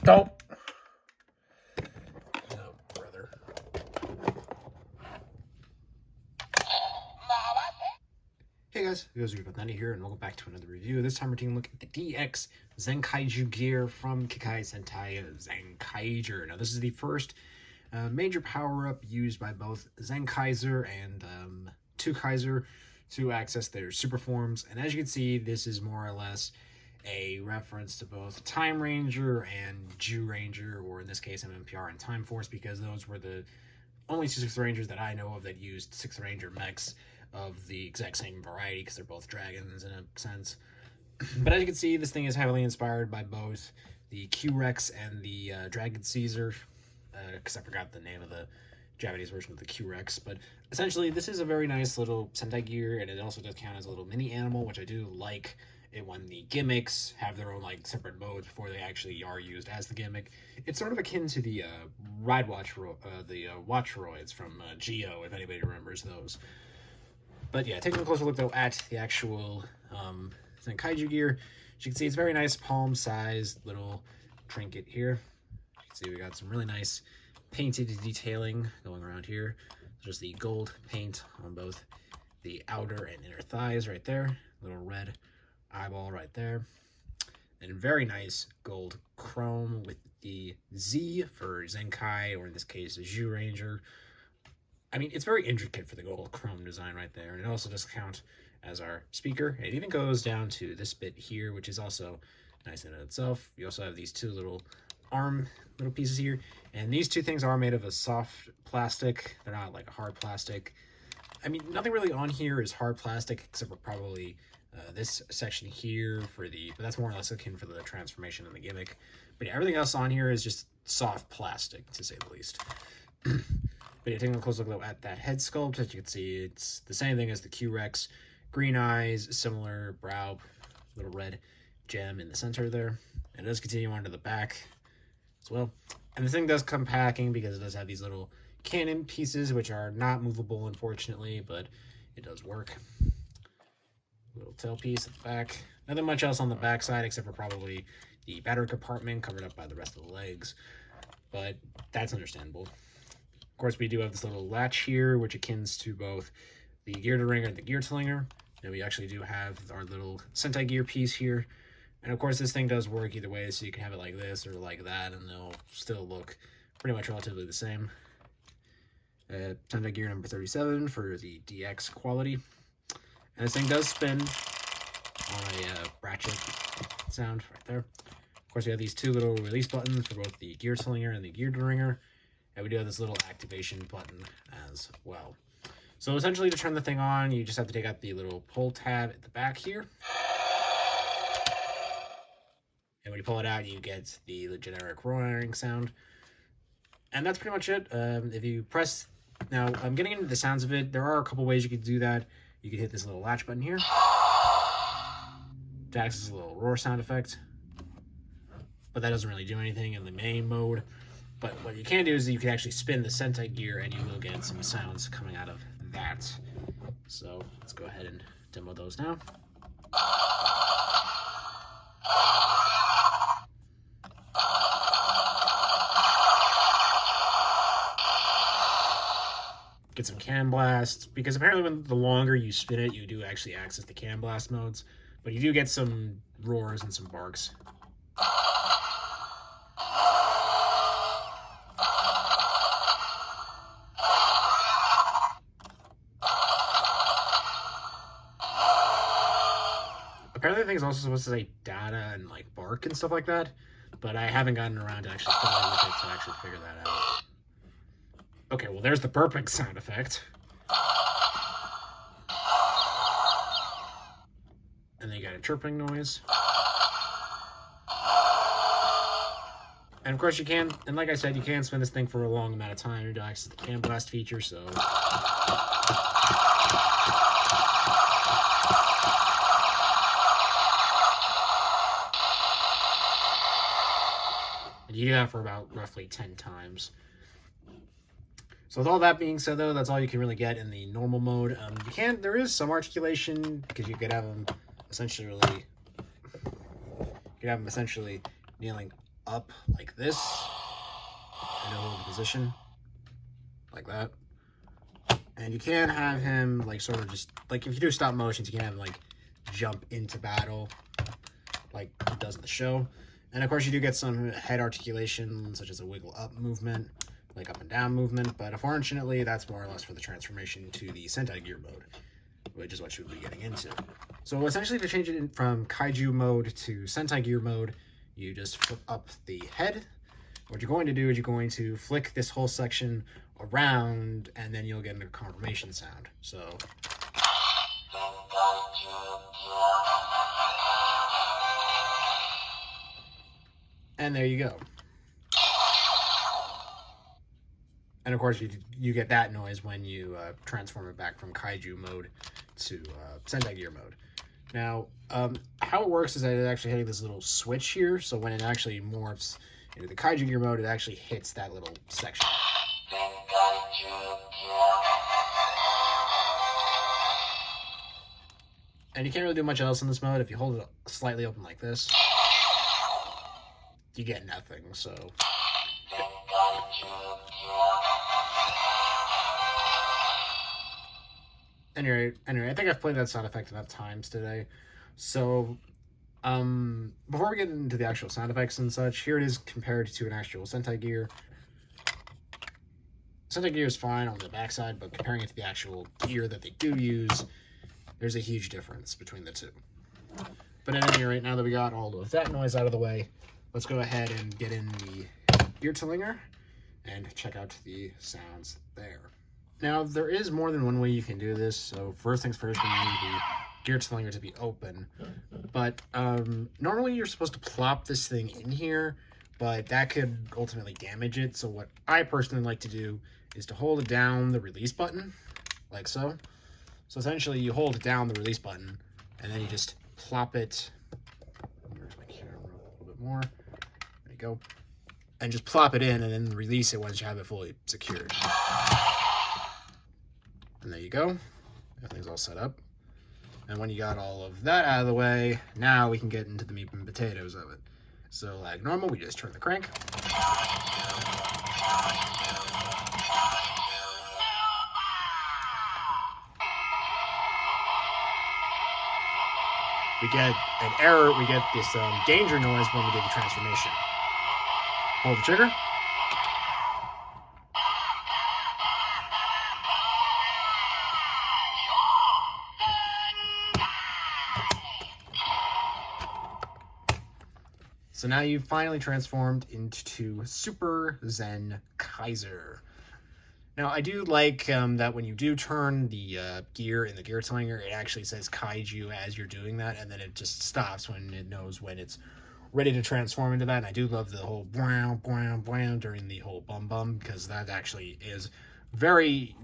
Oh. Oh, brother. Hey guys, it goes with Nani here, and welcome back to another review. This time we're taking a look at the DX Zenkaiju gear from機界戦隊Zenkaiger. Now this is the first major power-up used by both Zenkaiger and Zenkaiger to access their super forms. And as you can see, this is more or less a reference to both Time Ranger and Jew Ranger, or in this case MMPR and Time Force, because those were the only two Sixth Rangers that I know of that used Sixth Ranger mechs of the exact same variety, because they're both dragons in a sense. But as you can see, this thing is heavily inspired by both the Q-Rex and the Dragon Caesar, because I forgot the name of the Japanese version of the Q-Rex. But essentially, this is a very nice little Sentai gear, and it also does count as a little mini animal, which I do like it when the gimmicks have their own like separate modes before they actually are used as the gimmick. It's sort of akin to the Watchroids from Geo, if anybody remembers those. But yeah, taking a closer look though at the actual Zenkaiju gear, as you can see, it's very nice palm-sized little trinket here. You can see we got some really nice painted detailing going around here. There's the gold paint on both the outer and inner thighs right there. Little red eyeball right there. And very nice gold chrome with the Z for Zenkai, or in this case, Jew Ranger. I mean, it's very intricate for the gold chrome design right there. And it also does count as our speaker. It even goes down to this bit here, which is also nice in itself. You also have these two little arm little pieces here. And these two things are made of a soft plastic. They're not like a hard plastic. I mean, nothing really on here is hard plastic, except for probably this section here for the, but that's more or less akin for the transformation and the gimmick. But yeah, everything else on here is just soft plastic, to say the least. But yeah, taking a close look though at that head sculpt, as you can see, it's the same thing as the Q-Rex. Green eyes, similar brow, little red gem in the center there. And it does continue on to the back as well. And the thing does come packing because it does have these little cannon pieces, which are not movable, unfortunately, but it does work. Little tailpiece at the back. Nothing much else on the back side except for probably the battery compartment covered up by the rest of the legs. But that's understandable. Of course, we do have this little latch here, which akins to both the gear ringer and the gear slinger. And we actually do have our little Sentai gear piece here. And of course, this thing does work either way, so you can have it like this or like that, and they'll still look pretty much relatively the same. Sentai gear number 37 for the DX quality. And this thing does spin on a ratchet sound right there. Of course, we have these two little release buttons for both the gear slinger and the gear ringer. And we do have this little activation button as well. So essentially, to turn the thing on, you just have to take out the little pull tab at the back here. And when you pull it out, you get the generic roaring sound. And that's pretty much it. If you press... Now, I'm getting into the sounds of it. There are a couple ways you could do that. You could hit this little latch button here to access a little roar sound effect. But that doesn't really do anything in the main mode. But what you can do is you can actually spin the Sentai gear and you will get some sounds coming out of that. So let's go ahead and demo those now. Get some can blasts, because apparently when the longer you spin it, you do actually access the can blast modes. But you do get some roars and some barks. Apparently the thing's also supposed to say data and like bark and stuff like that, but I haven't gotten around to actually fiddling with it to actually figure that out. Okay, well there's the burping sound effect. And then you got a chirping noise. And of course you can, and like I said, you can spin this thing for a long amount of time to access the can blast feature, so... And you do that for about roughly 10 times. So with all that being said, though, that's all you can really get in the normal mode. There is some articulation, because you could have them essentially kneeling up like this, and it'll hold the position like that. And you can have him like sort of just like if you do stop motions, you can have him like jump into battle like it does in the show. And of course you do get some head articulation such as a wiggle up movement, like up and down movement, but unfortunately that's more or less for the transformation to the Sentai gear mode, which is what you would be getting into. So essentially to change it from Kaiju mode to Sentai gear mode, you just flip up the head. What you're going to do is you're going to flick this whole section around, and then you'll get a confirmation sound. So and there you go. And of course you get that noise when you transform it back from Kaiju mode to Sentai gear mode. Now, how it works is that it's actually hitting this little switch here, so when it actually morphs into the Kaiju gear mode, it actually hits that little section. And you can't really do much else in this mode. If you hold it slightly open like this, you get nothing, so... Anyway, I think I've played that sound effect enough times today. So, before we get into the actual sound effects and such, here it is compared to an actual Sentai gear. Sentai gear is fine on the backside, but comparing it to the actual gear that they do use, there's a huge difference between the two. But at any rate, now that we got all of that noise out of the way, let's go ahead and get in the gear tlinger and check out the sounds there. Now, there is more than one way you can do this, so first things first, we need the gear tlinger to be open. But normally you're supposed to plop this thing in here, but that could ultimately damage it. So what I personally like to do is to hold it down the release button, like so. So essentially you hold down the release button, and then you just plop it. Where's my camera? A little bit more. There you go. And just plop it in, and then release it once you have it fully secured. And there you go. Everything's all set up. And when you got all of that out of the way, now we can get into the meat and potatoes of it. So like normal, we just turn the crank. We get an error, we get this danger noise when we do the transformation. Hold the trigger. So now you've finally transformed into Super Zenkaiger. Now I do like that when you do turn the gear in the gear tlinger, it actually says Kaiju as you're doing that, and then it just stops when it knows when it's ready to transform into that. And I do love the whole blam blam blam during the whole bum bum, because that actually is very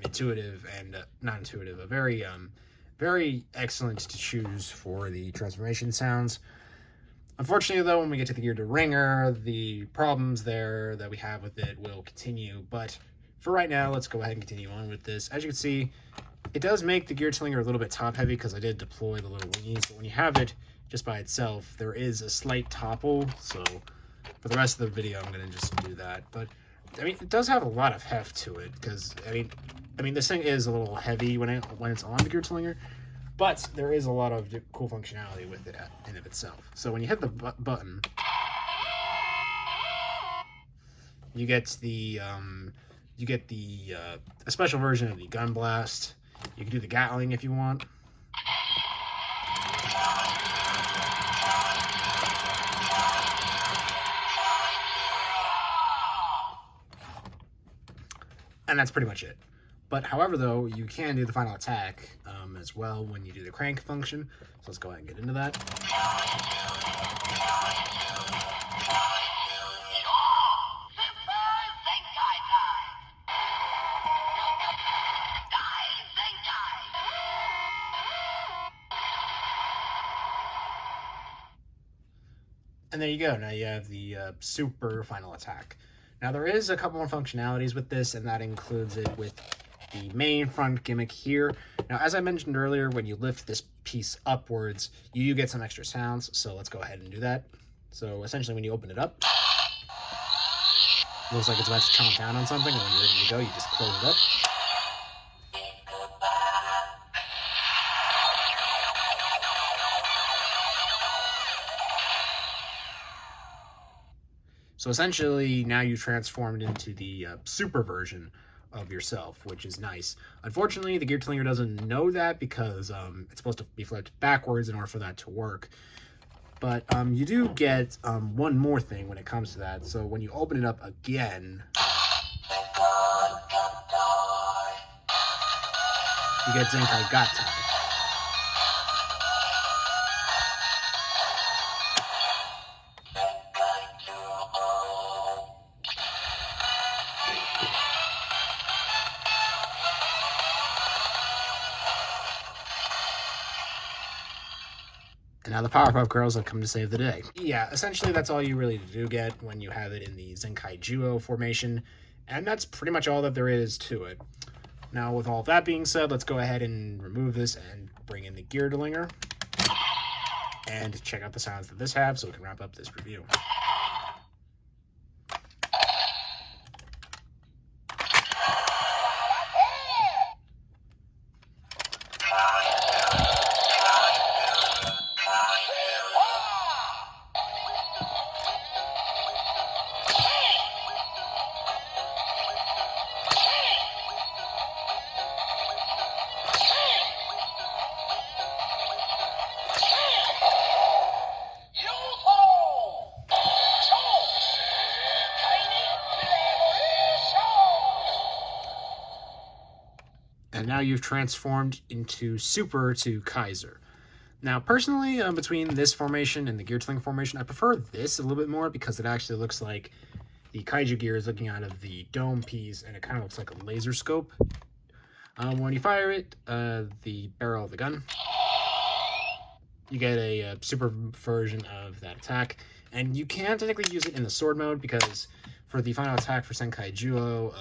intuitive and not intuitive, but very very excellent to choose for the transformation sounds. Unfortunately, though, when we get to the gear to ringer, the problems there that we have with it will continue. But for right now, let's go ahead and continue on with this. As you can see, it does make the gear tlinger a little bit top-heavy because I did deploy the little wings. But when you have it just by itself, there is a slight topple. So for the rest of the video, I'm going to just do that. But I mean, it does have a lot of heft to it because I mean, this thing is a little heavy when it's on the gear tlinger. But there is a lot of cool functionality with it in of itself. So when you hit the button, you get the a special version of the gun blast. You can do the Gatling if you want. And that's pretty much it. But however, though, you can do the final attack as well when you do the crank function. So let's go ahead and get into that. And there you go. Now you have the super final attack. Now there is a couple more functionalities with this, and that includes it with the main front gimmick here. Now, as I mentioned earlier, when you lift this piece upwards, you get some extra sounds, so let's go ahead and do that. So essentially when you open it up, it looks like it's about to chomp down on something, and when you're ready to go, you just close it up. So essentially, now you transformed into the super version of yourself, which is nice. Unfortunately, the Gear Tlinger doesn't know that because it's supposed to be flipped backwards in order for that to work. But you do get one more thing when it comes to that. So when you open it up again, you get Zenkaiger. And now the Powerpuff Girls have come to save the day. Yeah, essentially that's all you really do get when you have it in the Zenkaiju formation, and that's pretty much all that there is to it. Now, with all that being said, let's go ahead and remove this and bring in the Gear Tlinger, and check out the sounds that this has so we can wrap up this review. And now you've transformed into Super to Kaiser. Now, personally, between this formation and the Gear Tlinger formation, I prefer this a little bit more because it actually looks like the Kaiju gear is looking out of the dome piece, and it kind of looks like a laser scope. When you fire it, the barrel of the gun, you get a super version of that attack, and you can technically use it in the sword mode because for the final attack for Zenkaiju,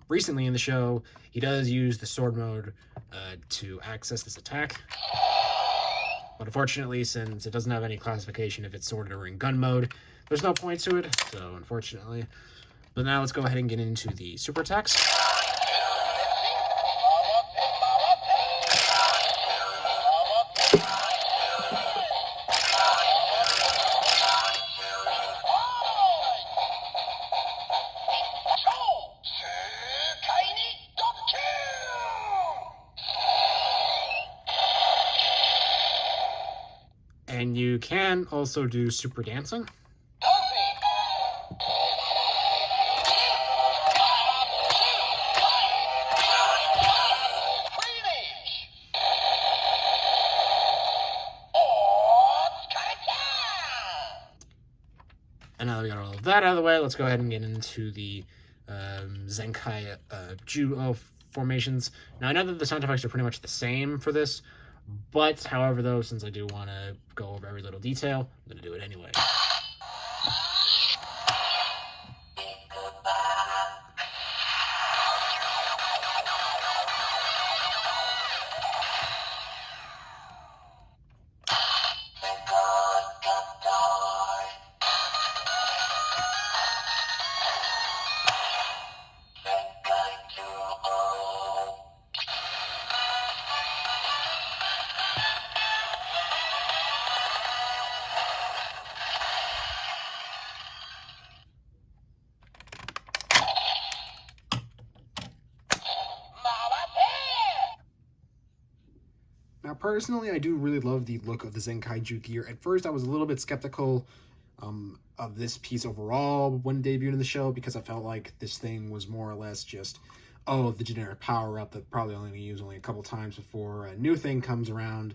recently in the show, he does use the sword mode to access this attack. But unfortunately, since it doesn't have any classification if it's sword or in gun mode, there's no point to it, so unfortunately. But now let's go ahead and get into the super attacks. And you can also do super dancing. And now that we got all of that out of the way, let's go ahead and get into the Zenkaiju formations. Now, I know that the sound effects are pretty much the same for this, but, however, though, since I do want to go over every little detail, I'm going to do it anyway. Now, personally, I do really love the look of the Zenkaiju gear. At first, I was a little bit skeptical of this piece overall when it debuted in the show because I felt like this thing was more or less just, oh, the generic power-up that probably only use a couple times before a new thing comes around,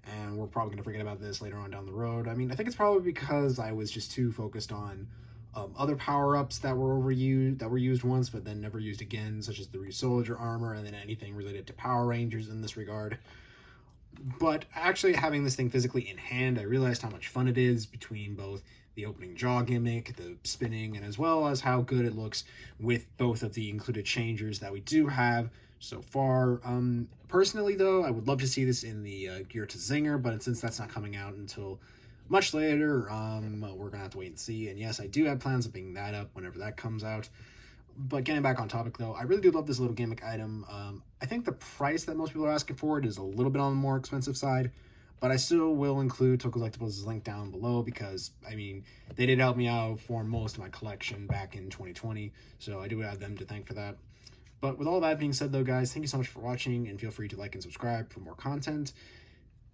and we're probably going to forget about this later on down the road. I mean, I think it's probably because I was just too focused on other power-ups that were used once but then never used again, such as the Soldier armor and then anything related to Power Rangers in this regard. But actually having this thing physically in hand, I realized how much fun it is between both the opening jaw gimmick, the spinning, and as well as how good it looks with both of the included changers that we do have so far. Personally, though, I would love to see this in the Gear to Zinger, but since that's not coming out until much later. We're gonna have to wait and see. And yes, I do have plans of picking that up whenever that comes out. But getting back on topic though, I really do love this little gimmick item. I think the price that most people are asking for it is a little bit on the more expensive side, but I still will include Toy Collectibles' link down below because, I mean, they did help me out for most of my collection back in 2020, so I do have them to thank for that. But with all that being said though, guys, thank you so much for watching, and feel free to like and subscribe for more content.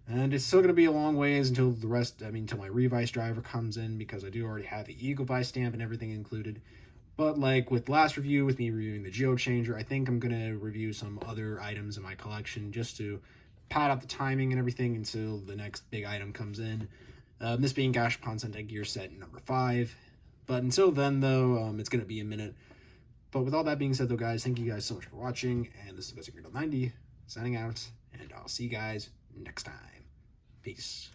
And it's still going to be a long ways until until my Revice driver comes in, because I do already have the Eagle Vice stamp and everything included. But like with last review, with me reviewing the Geo Changer, I think I'm going to review some other items in my collection just to pad out the timing and everything until the next big item comes in. This being Gashapon Sentai Gear Set number 5. But until then, though, it's going to be a minute. But with all that being said, though, guys, thank you guys so much for watching. And this is Zenkaiger 90 signing out. And I'll see you guys next time. Peace.